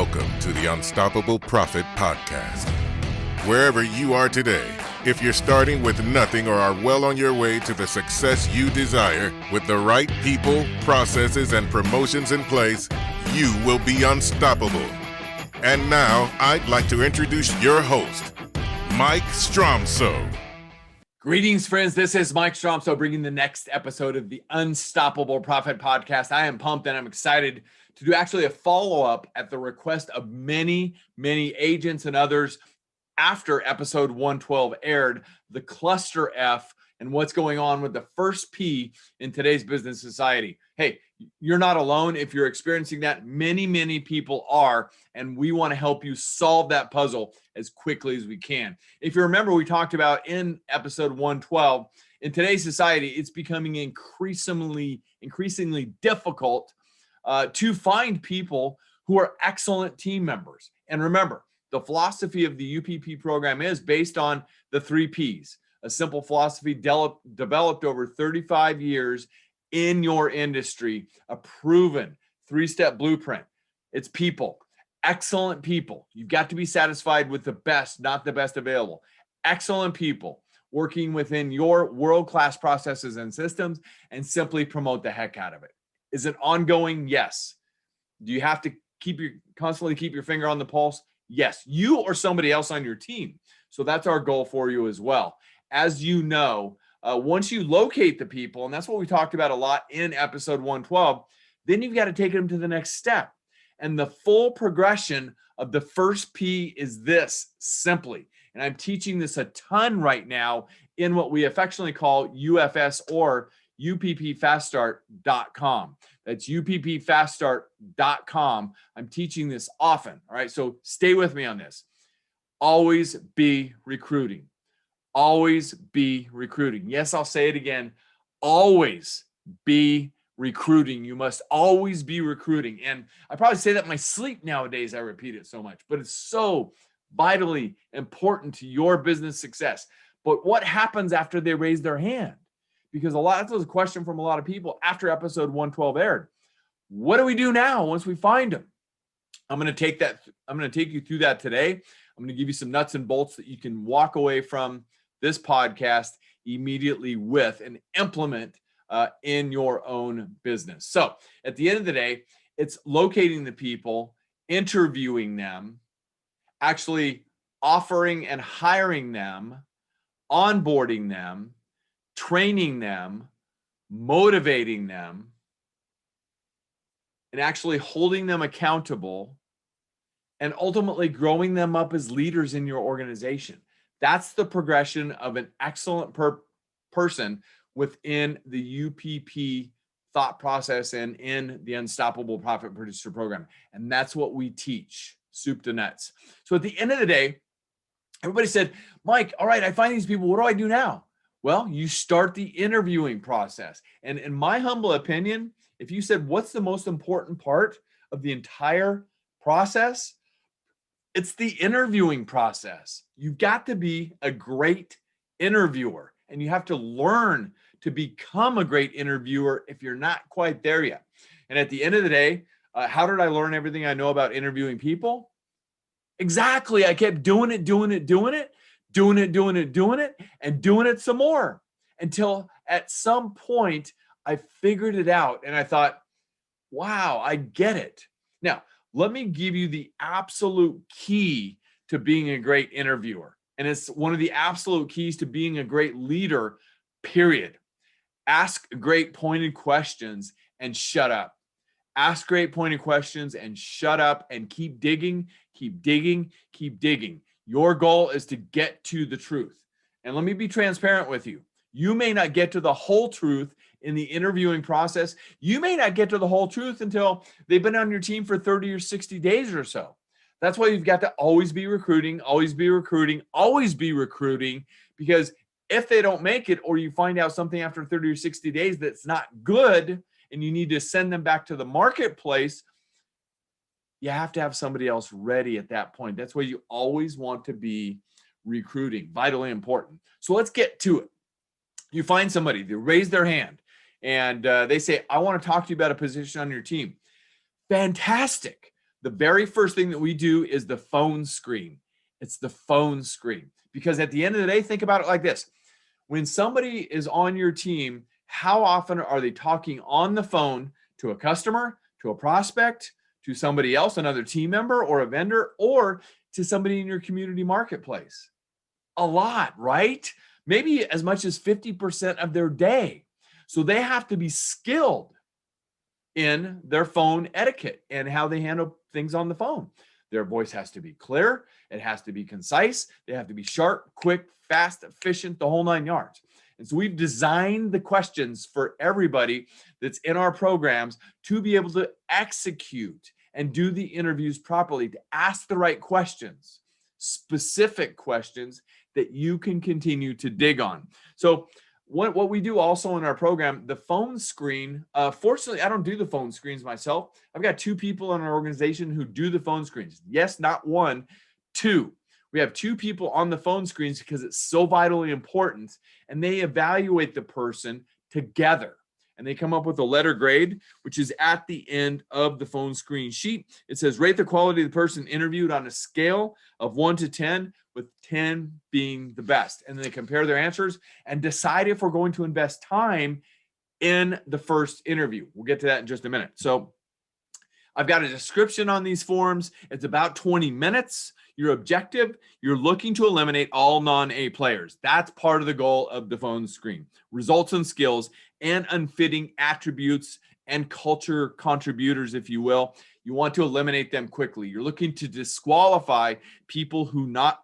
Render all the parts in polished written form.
Welcome to the Unstoppable Profit Podcast. Wherever you are today, if you're starting with nothing or are well on your way to the success you desire, with the right people, processes, and promotions in place, you will be unstoppable. And now, I'd like to introduce your host, Mike Stromsoe. Greetings, friends. This is Mike Stromsoe bringing the next episode of the Unstoppable Profit Podcast. I am pumped and I'm excited to do actually a follow-up at the request of many agents and others after episode 112 aired, the cluster F and what's going on with the first P in today's business society. Hey, you're not alone. If you're experiencing that, many people are, and we want to help you solve that puzzle as quickly as we can. If you remember, we talked about in episode 112, in today's society, it's becoming increasingly difficult to find people who are excellent team members. And remember, the philosophy of the UPP program is based on the 3 Ps, a simple philosophy developed over 35 years in your industry, a proven 3-step blueprint. It's people, excellent people. You've got to be satisfied with the best, not the best available. Excellent people working within your world-class processes and systems, and simply promote the heck out of it. Is it ongoing? Yes. Do you have to constantly keep your finger on the pulse? Yes, you or somebody else on your team. So that's our goal for you as well. As you know, once you locate the people, and that's what we talked about a lot in episode 112, then you've got to take them to the next step. And the full progression of the first P is this, simply. And I'm teaching this a ton right now in what we affectionately call UFS or UPPFastStart.com. That's UPPFastStart.com. I'm teaching this often. All right. So stay with me on this. Always be recruiting. Always be recruiting. Yes, I'll say it again. Always be recruiting. You must always be recruiting. And I probably say that in my sleep nowadays. I repeat it so much, but it's so vitally important to your business success. But what happens after they raise their hand? Because that was a question from a lot of people after episode 112 aired. What do we do now once we find them? I'm going to take you through that today. I'm going to give you some nuts and bolts that you can walk away from this podcast immediately with and implement in your own business. So at the end of the day, it's locating the people, interviewing them, actually offering and hiring them, onboarding them, training them, motivating them, and actually holding them accountable, and ultimately growing them up as leaders in your organization. That's the progression of an excellent person within the UPP thought process and in the Unstoppable Profit Producer program. And that's what we teach, soup to nuts. So at the end of the day, everybody said, Mike, all right, I find these people. What do I do now? Well, you start the interviewing process. And in my humble opinion, if you said, what's the most important part of the entire process? It's the interviewing process. You've got to be a great interviewer, and you have to learn to become a great interviewer if you're not quite there yet. And at the end of the day, how did I learn everything I know about interviewing people? Exactly. I kept doing it, and doing it some more until at some point I figured it out and I thought, wow, I get it. Now, let me give you the absolute key to being a great interviewer. And it's one of the absolute keys to being a great leader, period. Ask great pointed questions and shut up. Ask great pointed questions and shut up and keep digging. Your goal is to get to the truth. And let me be transparent with you. You may not get to the whole truth in the interviewing process. You may not get to the whole truth until they've been on your team for 30 or 60 days or so. That's why you've got to always be recruiting, because if they don't make it, or you find out something after 30 or 60 days that's not good and you need to send them back to the marketplace, you have to have somebody else ready at that point. That's why you always want to be recruiting, vitally important. So let's get to it. You find somebody, they raise their hand, and they say, I want to talk to you about a position on your team. Fantastic. the very first thing that we do is the phone screen. It's the phone screen. Because at the end of the day, think about it like this. When somebody is on your team, how often are they talking on the phone to a customer, to a prospect, to somebody else, another team member or a vendor, or to somebody in your community marketplace? A lot, right? Maybe as much as 50% of their day. So they have to be skilled in their phone etiquette and how they handle things on the phone. Their voice has to be clear. It has to be concise. They have to be sharp, quick, fast, efficient, the whole 9 yards. And so we've designed the questions for everybody that's in our programs to be able to execute and do the interviews properly, to ask the right questions, specific questions that you can continue to dig on. So what we do also in our program, the phone screen, fortunately, I don't do the phone screens myself. I've got 2 people in our organization who do the phone screens. Yes, not 1, 2. We have 2 people on the phone screens because it's so vitally important, and they evaluate the person together. And they come up with a letter grade, which is at the end of the phone screen sheet. It says, rate the quality of the person interviewed on a scale of 1 to 10, with 10 being the best. And then they compare their answers and decide if we're going to invest time in the first interview. We'll get to that in just a minute. So I've got a description on these forms. It's about 20 minutes. Your objective, you're looking to eliminate all non-A players. That's part of the goal of the phone screen. Results and skills and unfitting attributes and culture contributors, if you will. You want to eliminate them quickly. You're looking to disqualify people who not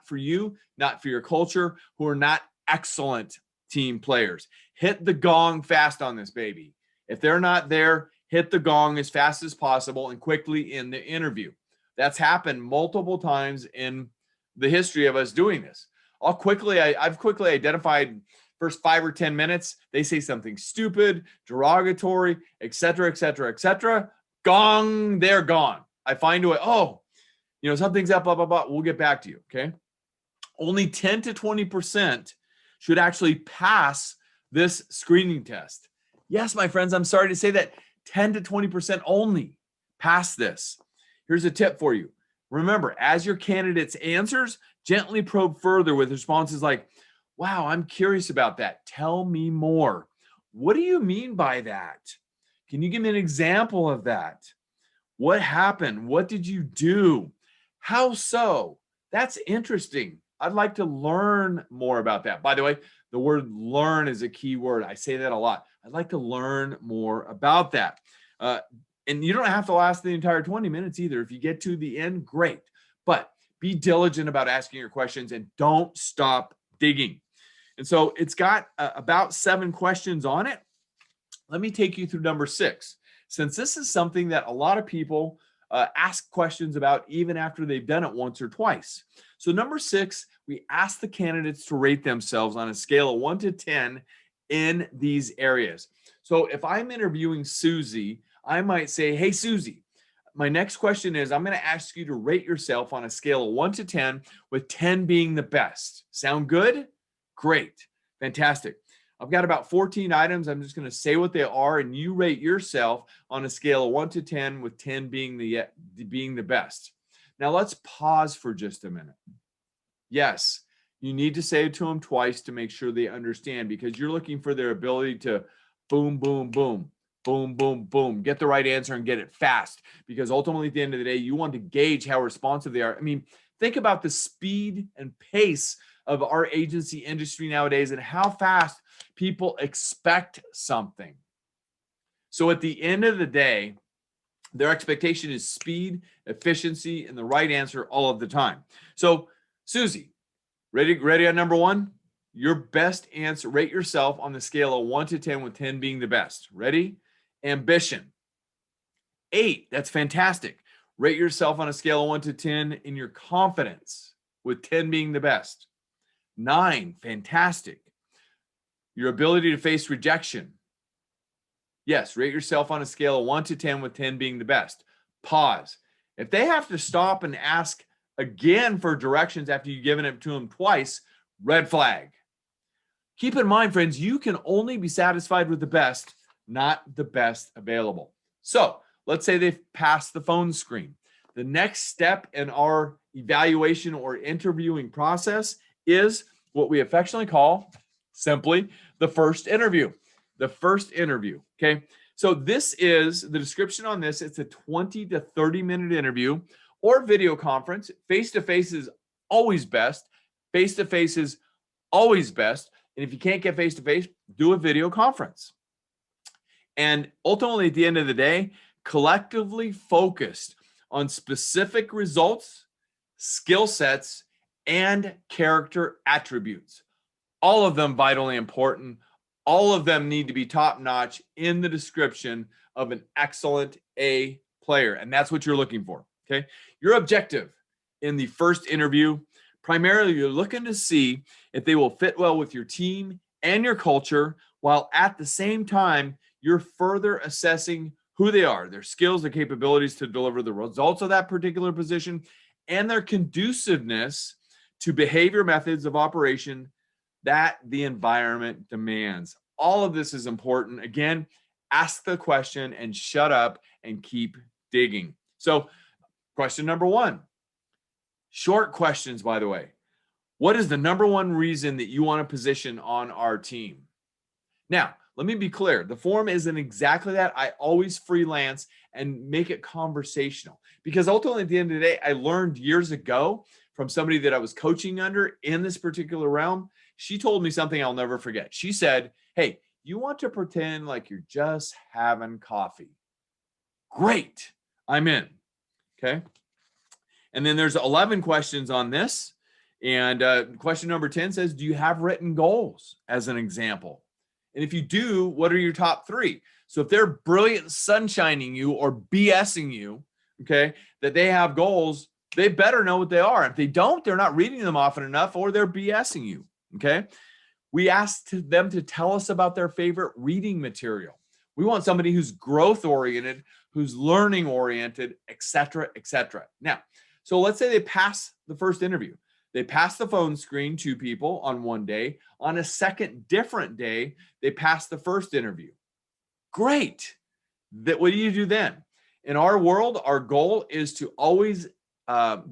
for you, not for your culture, who are not excellent team players. Hit the gong fast on this baby. If they're not there, hit the gong as fast as possible and quickly in the interview. That's happened multiple times in the history of us doing this. I've quickly identified first 5 or 10 minutes, they say something stupid, derogatory, etc., etc., etc. Gong, they're gone. I find a way, something's up, blah, blah, blah. We'll get back to you, okay? Only 10 to 20% should actually pass this screening test. Yes, my friends, I'm sorry to say that 10 to 20% only pass this. Here's a tip for you. Remember, as your candidate's answers, gently probe further with responses like, wow, I'm curious about that. Tell me more. What do you mean by that? Can you give me an example of that? What happened? What did you do? How so? That's interesting. I'd like to learn more about that. By the way, the word learn is a key word. I say that a lot. I'd like to learn more about that. And you don't have to last the entire 20 minutes either. If you get to the end, great. But be diligent about asking your questions and don't stop digging. And so it's got about 7 questions on it. Let me take you through number 6. Since this is something that a lot of people ask questions about even after they've done it once or twice. So number 6, we ask the candidates to rate themselves on a scale of 1 to 10 in these areas. So if I'm interviewing Susie, I might say, hey, Susie, my next question is, I'm going to ask you to rate yourself on a scale of 1 to 10, with 10 being the best. Sound good? Great. Fantastic. I've got about 14 items. I'm just going to say what they are, and you rate yourself on a scale of 1 to 10, with 10 being the best. Now let's pause for just a minute. Yes, you need to say it to them twice to make sure they understand, because you're looking for their ability to boom, boom, boom, boom, boom, boom, get the right answer and get it fast, because ultimately at the end of the day, you want to gauge how responsive they are. I mean, think about the speed and pace of our agency industry nowadays and how fast people expect something. So at the end of the day, their expectation is speed, efficiency, and the right answer all of the time. So Susie, ready on number 1? Your best answer, rate yourself on the scale of 1 to 10, with 10 being the best. Ready? Ambition. 8, that's fantastic. Rate yourself on a scale of 1 to 10 in your confidence, with 10 being the best. 9, fantastic. Your ability to face rejection. Yes, rate yourself on a scale of 1 to 10, with 10 being the best. Pause. If they have to stop and ask again for directions after you've given it to them twice, red flag. Keep in mind, friends, you can only be satisfied with the best, not the best available. So let's say they've passed the phone screen. the next step in our evaluation or interviewing process is what we affectionately call simply the first interview. The first interview. Okay. So this is the description on this. It's a 20 to 30 minute interview or video conference. Face-to-face is always best. Face-to-face is always best. And if you can't get face-to-face, do a video conference. And ultimately, at the end of the day, collectively focused on specific results, skill sets, and character attributes. All of them vitally important. All of them need to be top-notch in the description of an excellent A player. And that's what you're looking for, okay? Your objective in the first interview, primarily you're looking to see if they will fit well with your team and your culture, while at the same time, you're further assessing who they are, their skills, their capabilities to deliver the results of that particular position, and their conduciveness to behavior methods of operation that the environment demands. All of this is important. Again, ask the question and shut up and keep digging. So, question number one, short questions, by the way. What is the number one reason that you want a position on our team? Now, let me be clear. The form isn't exactly that. I always freelance and make it conversational because ultimately at the end of the day, I learned years ago from somebody that I was coaching under in this particular realm. She told me something I'll never forget. She said, hey, you want to pretend like you're just having coffee. Great. I'm in. Okay. And then there's 11 questions on this. And question number 10 says, do you have written goals as an example? And if you do, what are your top three? So if they're brilliant sunshining you or BSing you, okay, that they have goals, they better know what they are. If they don't, they're not reading them often enough or they're BSing you, okay? We asked them to tell us about their favorite reading material. We want somebody who's growth-oriented, who's learning-oriented, et cetera, et cetera. Now, so let's say they pass the first interview. They pass the phone screen to people on one day. On a second different day, they pass the first interview. Great. What do you do then? In our world, our goal is to always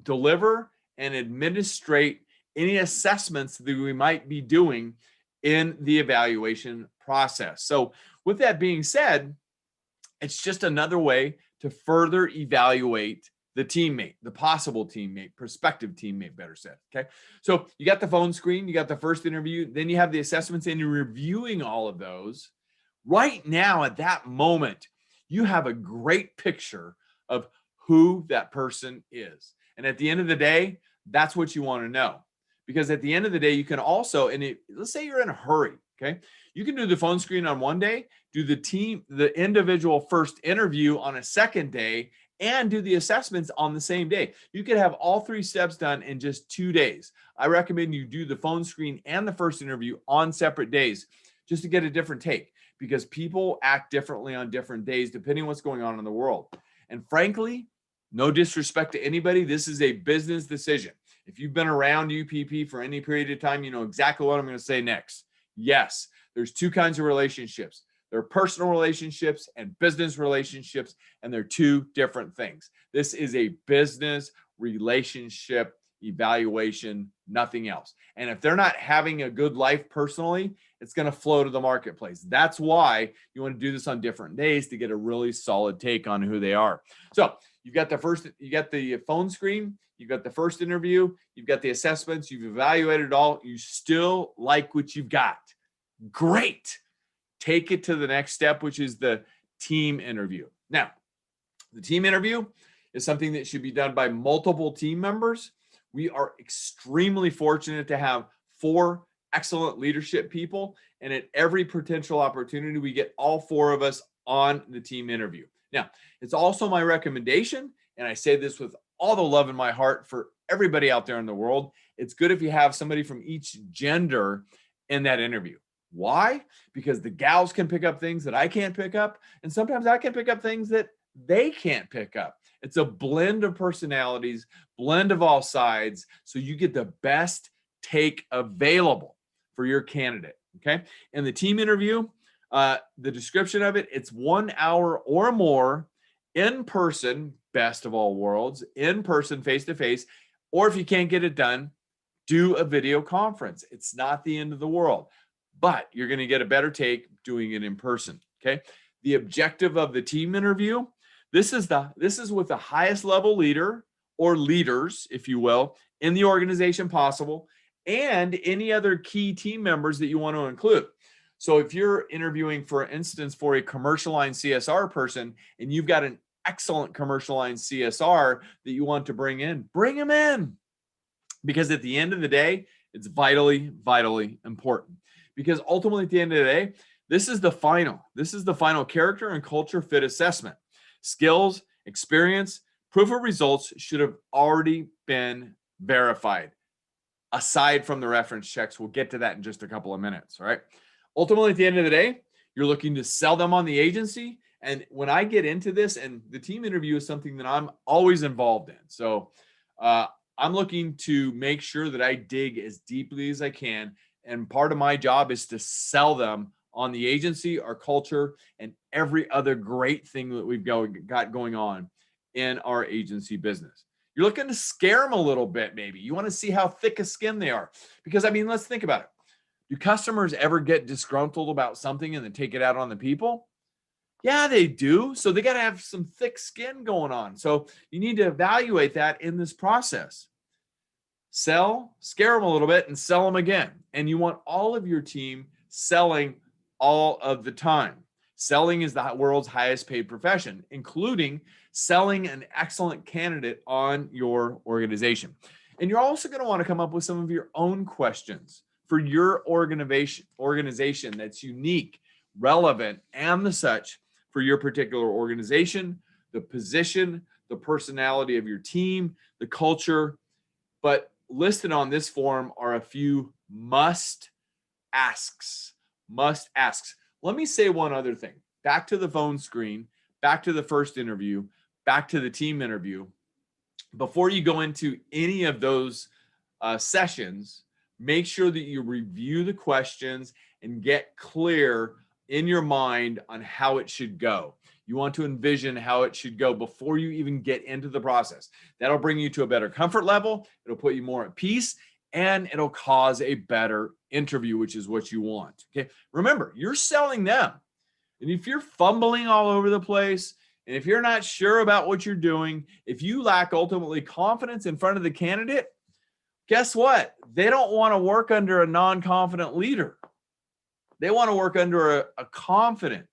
deliver and administrate any assessments that we might be doing in the evaluation process. So with that being said, it's just another way to further evaluate the teammate, the possible teammate, prospective teammate, better said. Okay. So you got the phone screen, you got the first interview, then you have the assessments, and you're reviewing all of those. Right now, at that moment, you have a great picture of who that person is. And at the end of the day, that's what you want to know. Because at the end of the day, you can also, let's say you're in a hurry, okay? You can do the phone screen on one day, do the individual first interview on a second day, and do the assessments on the same day. You could have all three steps done in just 2 days. I recommend you do the phone screen and the first interview on separate days just to get a different take, because people act differently on different days depending on what's going on in the world. And frankly, no disrespect to anybody, this is a business decision. If you've been around UPP for any period of time, you know exactly what I'm going to say next. Yes, there's two kinds of relationships. There are personal relationships and business relationships, and they're two different things. This is a business relationship evaluation, nothing else. And if they're not having a good life personally, it's going to flow to the marketplace. That's why you want to do this on different days to get a really solid take on who they are. So you got the phone screen, you've got the first interview, you've got the assessments, you've evaluated it all. You still like what you've got. Great. Take it to the next step, which is the team interview. Now, the team interview is something that should be done by multiple team members. We are extremely fortunate to have 4 excellent leadership people, and at every potential opportunity, we get all 4 of us on the team interview. Now, it's also my recommendation, and I say this with all the love in my heart for everybody out there in the world, it's good if you have somebody from each gender in that interview. Why? Because the gals can pick up things that I can't pick up, and sometimes I can pick up things that they can't pick up. It's a blend of personalities, blend of all sides, so you get the best take available for your candidate, okay? In the team interview, the description of it, it's 1 hour or more in person, best of all worlds, in person, face to face, or if you can't get it done, do a video conference. It's not the end of the world, but you're going to get a better take doing it in person. Okay. The objective of the team interview, this is with the highest level leader or leaders, if you will, in the organization possible, and any other key team members that you want to include. So if you're interviewing, for instance, for a commercial line CSR person, and you've got an excellent commercial line CSR that you want to bring them in. Because at the end of the day, it's vitally, vitally important. Because ultimately, at the end of the day, this is the final character and culture fit assessment. Skills, experience, proof of results should have already been verified. Aside from the reference checks, we'll get to that in just a couple of minutes, all right? Ultimately, at the end of the day, you're looking to sell them on the agency. And when I get into this, and the team interview is something that I'm always involved in. So I'm looking to make sure that I dig as deeply as I can. And part of my job is to sell them on the agency, our culture, and every other great thing that we've got going on in our agency business. You're looking to scare them a little bit, maybe. You want to see how thick a skin they are. Because, I mean, let's think about it. Do customers ever get disgruntled about something and then take it out on the people? Yeah, they do. So they got to have some thick skin going on. So you need to evaluate that in this process. Sell, scare them a little bit, and sell them again. And you want all of your team selling all of the time. Selling is the world's highest paid profession, including selling an excellent candidate on your organization. And you're also going to want to come up with some of your own questions for your organization that's unique, relevant, and the such for your particular organization, the position, the personality of your team, the culture. But listed on this form are a few must asks. Let me say one other thing. Back to the phone screen, back to the first interview, back to the team interview. Before you go into any of those sessions, make sure that you review the questions and get clear in your mind on how it should go. You want to envision how it should go before you even get into the process. That'll bring you to a better comfort level. It'll put you more at peace, and it'll cause a better interview, which is what you want. Okay. Remember, you're selling them. And if you're fumbling all over the place, and if you're not sure about what you're doing, if you lack ultimately confidence in front of the candidate, guess what? They don't want to work under a non-confident leader. They want to work under a confident,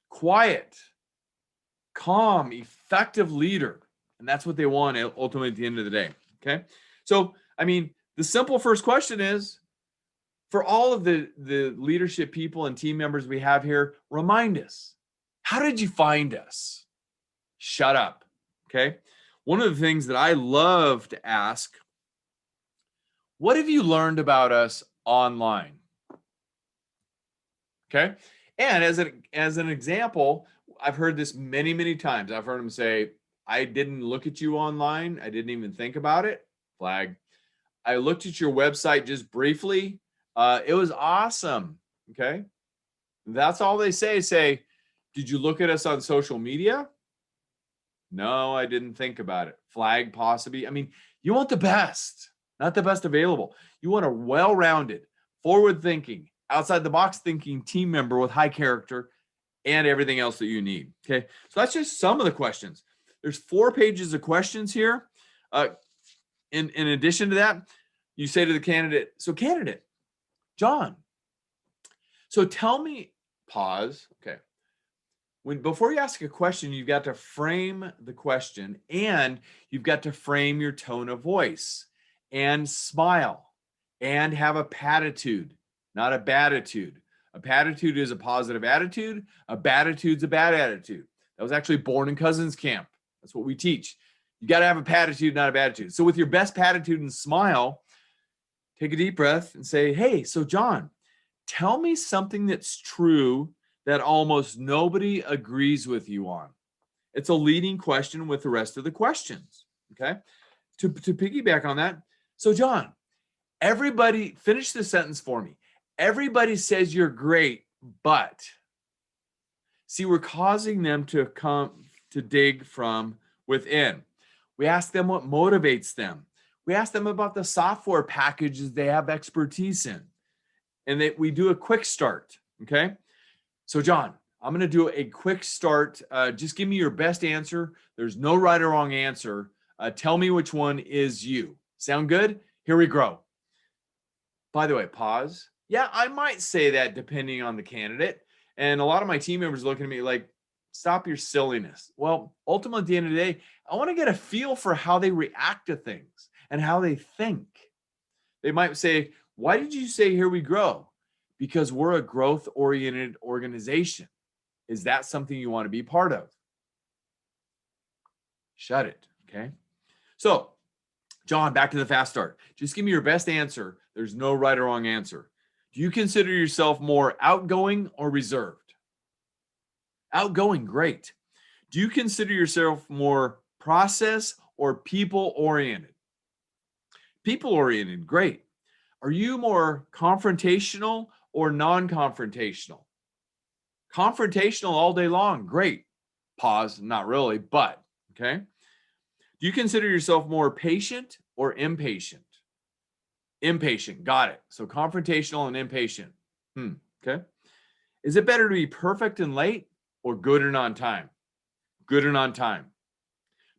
quiet, calm, effective leader. And that's what they want ultimately at the end of the day. Okay. So, I mean, the simple first question is, for all of the leadership people and team members we have here, remind us, how did you find us? Shut up. Okay. One of the things that I love to ask, what have you learned about us online? Okay. And as an example, I've heard this many, many times. I've heard them say, I didn't look at you online. I didn't even think about it. Flag. I looked at your website just briefly. It was awesome. Okay. That's all they say. Say, did you look at us on social media? No, I didn't think about it. Flag possibly. I mean, you want the best, not the best available. You want a well-rounded, forward-thinking, outside the box thinking team member with high character and everything else that you need. Okay. So that's just some of the questions. There's 4 pages of questions here. In addition to that, you say to the candidate, so candidate, John, so tell me, pause. Okay. Before you ask a question, you've got to frame the question, and you've got to frame your tone of voice and smile and have a patitude, not a baditude. A patitude is a positive attitude. A baditude's a bad attitude. That was actually born in Cousins Camp. That's what we teach. You got to have a patitude, not a baditude. So with your best patitude and smile, take a deep breath and say, hey, so John, tell me something that's true that almost nobody agrees with you on. It's a leading question with the rest of the questions, okay? To piggyback on that, so John, everybody, finish the sentence for me. Everybody says you're great, but see, we're causing them to to dig from within. We ask them what motivates them. We ask them about the software packages they have expertise in. And that we do a quick start, okay? So John, I'm going to do a quick start. Just give me your best answer. There's no right or wrong answer. Tell me which one is you. Sound good? Here we go. By the way, pause. Yeah, I might say that depending on the candidate. And a lot of my team members looking at me like, stop your silliness. Well, ultimately, at the end of the day, I want to get a feel for how they react to things and how they think. They might say, why did you say here we grow? Because we're a growth-oriented organization. Is that something you want to be part of? Shut it, okay? So, John, back to the fast start. Just give me your best answer. There's no right or wrong answer. Do you consider yourself more outgoing or reserved? Outgoing, great. Do you consider yourself more process or people-oriented? People-oriented, great. Are you more confrontational or non-confrontational? Confrontational all day long, great. Pause, not really, but, okay. Do you consider yourself more patient or impatient? Impatient, got it. So confrontational and impatient. Okay. Is it better to be perfect and late or good and on time? Good and on time.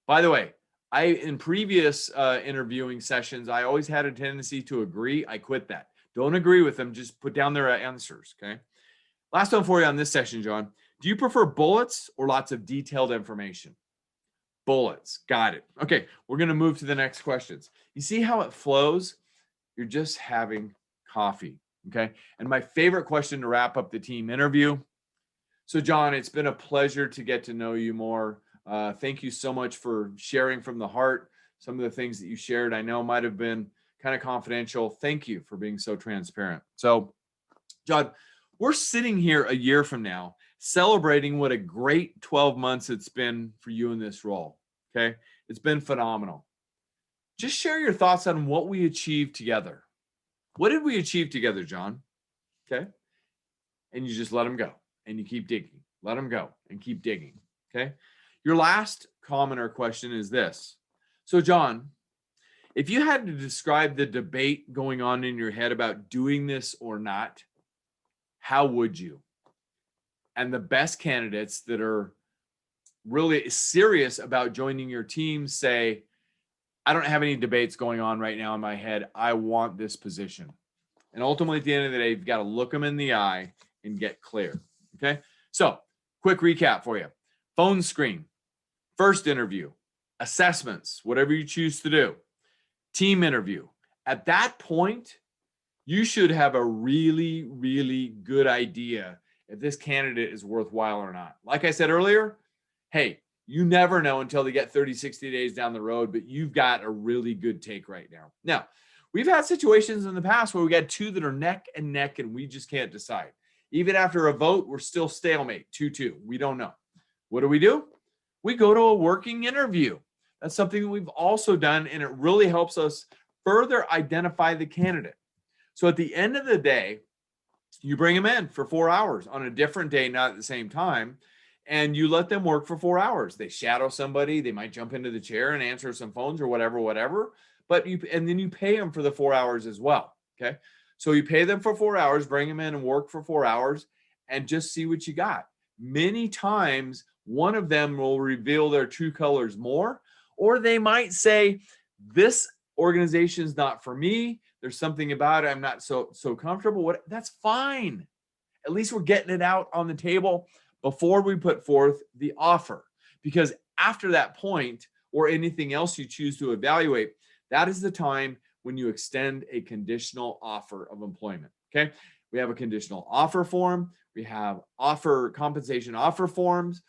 By the way, in previous interviewing sessions, I always had a tendency to agree. I quit that. Don't agree with them. Just put down their answers, okay? Last one for you on this session, John. Do you prefer bullets or lots of detailed information? Bullets. Got it. Okay, we're going to move to the next questions. You see how it flows? You're just having coffee, okay? And my favorite question to wrap up the team interview. So, John, it's been a pleasure to get to know you more. Thank you so much for sharing from the heart. Some of the things that you shared, I know might have been kind of confidential. Thank you for being so transparent. So, John, we're sitting here a year from now celebrating what a great 12 months it's been for you in this role, okay? It's been phenomenal. Just share your thoughts on what we achieved together. What did we achieve together, John? Okay? And you just let them go, and you keep digging. Let them go and keep digging, okay? Your last comment or question is this. So, John, if you had to describe the debate going on in your head about doing this or not, how would you? And the best candidates that are really serious about joining your team say, I don't have any debates going on right now in my head. I want this position. And ultimately, at the end of the day, you've got to look them in the eye and get clear, okay? So, quick recap for you. Phone screen, first interview, assessments, whatever you choose to do, team interview. At that point, you should have a really, really good idea if this candidate is worthwhile or not. Like I said earlier, hey, you never know until they get 30, 60 days down the road, but you've got a really good take right now. Now, we've had situations in the past where we got two that are neck and neck and we just can't decide. Even after a vote, we're still stalemate, 2-2. We don't know. What do? We go to a working interview. That's something that we've also done, and it really helps us further identify the candidate. So at the end of the day, you bring them in for 4 hours on a different day, not at the same time, and you let them work for 4 hours. They shadow somebody. They might jump into the chair and answer some phones or whatever. But and then you pay them for the 4 hours as well. Okay. So you pay them for 4 hours, bring them in and work for 4 hours and just see what you got. Many times, one of them will reveal their true colors more, or they might say, this organization is not for me. There's something about it I'm not so comfortable. That's fine. At least we're getting it out on the table before we put forth the offer. Because after that point, or anything else you choose to evaluate, that is the time when you extend a conditional offer of employment. Okay. We have a conditional offer form. We have compensation offer forms.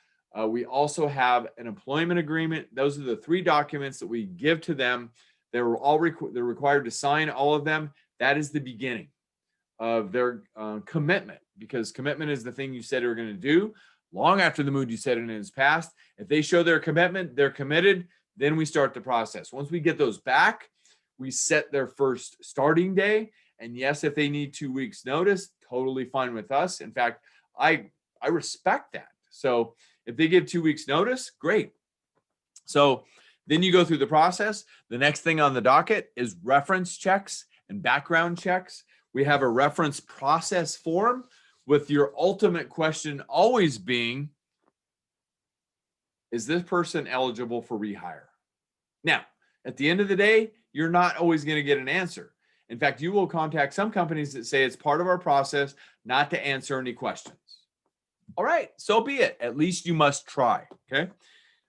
We also have an employment agreement. Those are the 3 documents that we give to them. They're required to sign all of them. That is the beginning of their commitment, because commitment is the thing you said you were going to do long after the mood you said it is past. If they show their commitment, they're committed, then we start the process. Once we get those back, we set their first starting day. And yes, if they need 2 weeks notice, totally fine with us. In fact, I respect that. So If they give 2 weeks notice, great. So then you go through the process. The next thing on the docket is reference checks and background checks. We have a reference process form with your ultimate question always being, is this person eligible for rehire? Now, at the end of the day, you're not always going to get an answer. In fact, you will contact some companies that say it's part of our process not to answer any questions. All right, so be it. At least you must try, okay?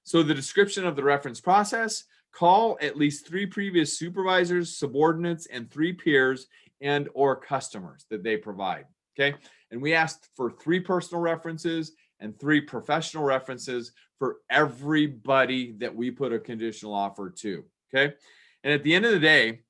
So the description of the reference process: call at least 3 previous supervisors, subordinates, and 3 peers and or customers that they provide, okay? And we asked for 3 personal references and 3 professional references for everybody that we put a conditional offer to, okay? And at the end of the day,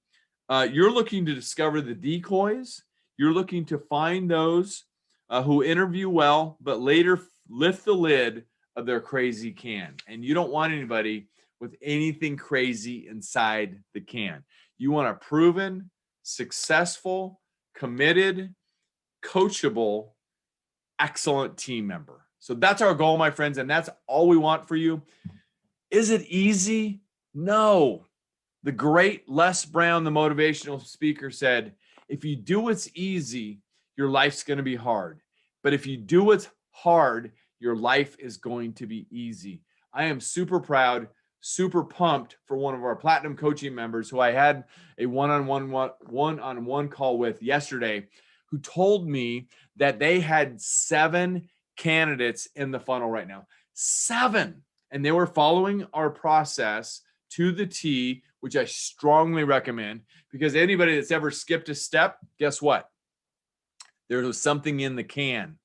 you're looking to discover the decoys. You're looking to find those who interview well, but later lift the lid of their crazy can. And you don't want anybody with anything crazy inside the can. You want a proven, successful, committed, coachable, excellent team member. So that's our goal, my friends, and that's all we want for you. Is it easy? No. The great Les Brown, the motivational speaker, said, if you do what's easy, your life's going to be hard. But if you do what's hard, your life is going to be easy. I am super proud, super pumped for one of our platinum coaching members who I had a one-on-one call with yesterday, who told me that they had 7 candidates in the funnel right now. 7. And they were following our process to the T, which I strongly recommend, because anybody that's ever skipped a step, guess what? There was something in the can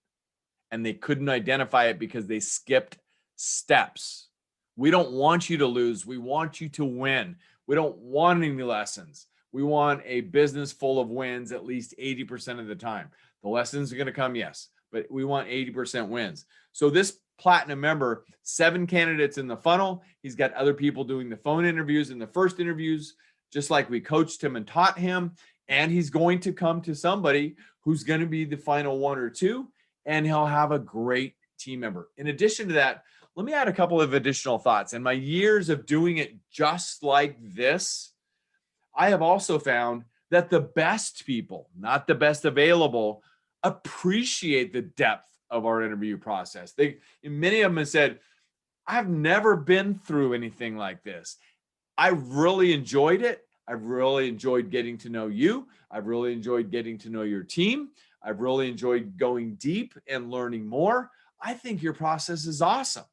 and they couldn't identify it because they skipped steps. We don't want you to lose. We want you to win. We don't want any lessons. We want a business full of wins at least 80% of the time. The lessons are going to come, yes, but we want 80% wins. So this platinum member, 7 candidates in the funnel. He's got other people doing the phone interviews and the first interviews, just like we coached him and taught him. And he's going to come to somebody who's going to be the final 1 or 2, and he'll have a great team member. In addition to that, let me add a couple of additional thoughts. In my years of doing it just like this, I have also found that the best people, not the best available, appreciate the depth of our interview process. Many of them have said, I've never been through anything like this. I really enjoyed it. I've really enjoyed getting to know you. I've really enjoyed getting to know your team. I've really enjoyed going deep and learning more. I think your process is awesome,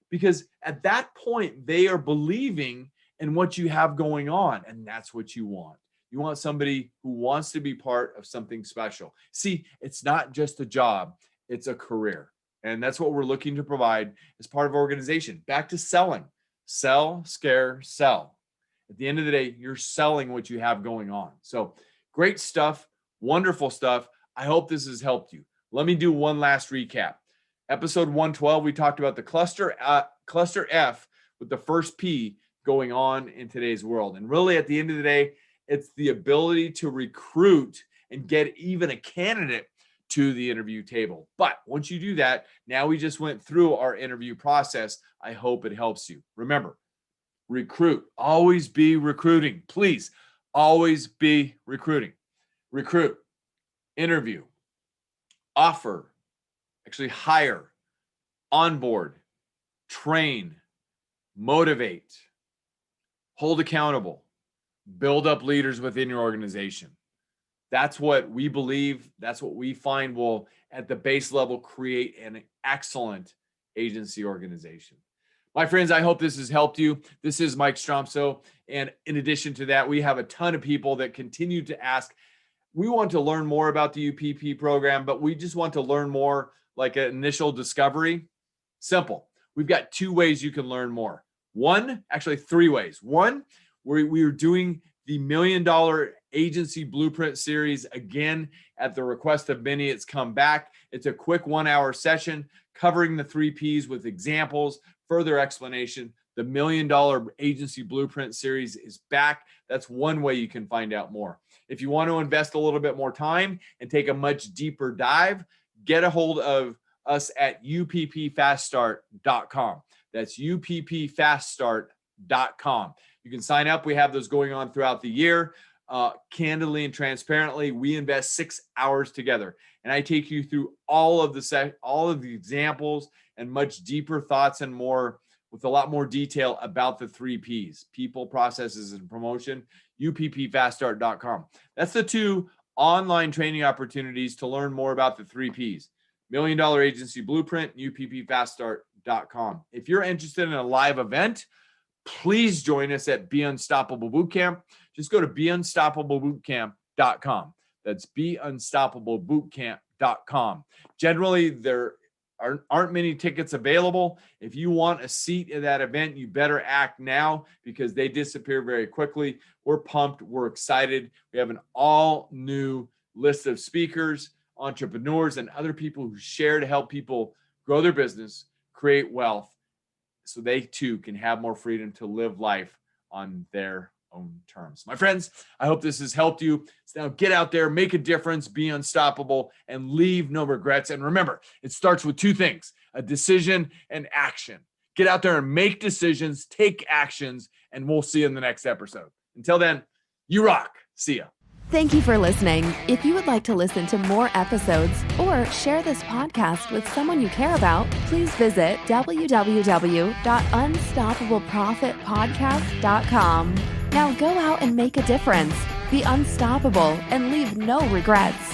because at that point, they are believing in what you have going on, and that's what you want. You want somebody who wants to be part of something special. See, it's not just a job, it's a career. And that's what we're looking to provide as part of our organization. Back to selling. Sell, scare, sell. At the end of the day, you're selling what you have going on. So great stuff, wonderful stuff. I hope this has helped you. Let me do one last recap. Episode 112, we talked about the cluster F with the first P going on in today's world. And really, at the end of the day, it's the ability to recruit and get even a candidate to the interview table. But once you do that, now we just went through our interview process. I hope it helps you. Remember, recruit. Always be recruiting. Please, always be recruiting. Recruit, interview, offer, actually hire, onboard, train, motivate, hold accountable, build up leaders within your organization. That's what we believe. That's what we find will, at the base level, create an excellent agency organization. My friends, I hope this has helped you. This is Mike Stromsoe. And in addition to that, we have a ton of people that continue to ask, we want to learn more about the UPP program, but we just want to learn more, like an initial discovery. Simple. We've got 2 ways you can learn more. 3 ways. 1, we are doing the $1 Million Agency Blueprint series again at the request of many. It's come back. It's a quick 1-hour session covering the 3 Ps with examples, further explanation. The $1 Million Agency Blueprint series is back. That's one way you can find out more. If you want to invest a little bit more time and take a much deeper dive, get a hold of us at uppfaststart.com. That's uppfaststart.com. You can sign up. We have those going on throughout the year. Candidly and transparently, we invest 6 hours together, and I take you through all of the examples and much deeper thoughts and more, with a lot more detail about the 3 Ps: people, processes, and promotion. uppfaststart.com. That's the 2 online training opportunities to learn more about the 3 Ps: $1 Million Agency Blueprint, uppfaststart.com. If you're interested in a live event, please join us at Be Unstoppable Bootcamp. Just go to beunstoppablebootcamp.com. That's beunstoppablebootcamp.com. Generally, there aren't many tickets available. If you want a seat at that event, you better act now, because they disappear very quickly. We're pumped. We're excited. We have an all new list of speakers, entrepreneurs, and other people who share to help people grow their business, create wealth, so they too can have more freedom to live life on their own terms. My friends, I hope this has helped you. So now get out there, make a difference, be unstoppable, and leave no regrets. And remember, it starts with 2 things: a decision and action. Get out there and make decisions, take actions, and we'll see you in the next episode. Until then, you rock. See ya. Thank you for listening. If you would like to listen to more episodes or share this podcast with someone you care about, please visit www.unstoppableprofitpodcast.com. Now go out and make a difference. Be unstoppable and leave no regrets.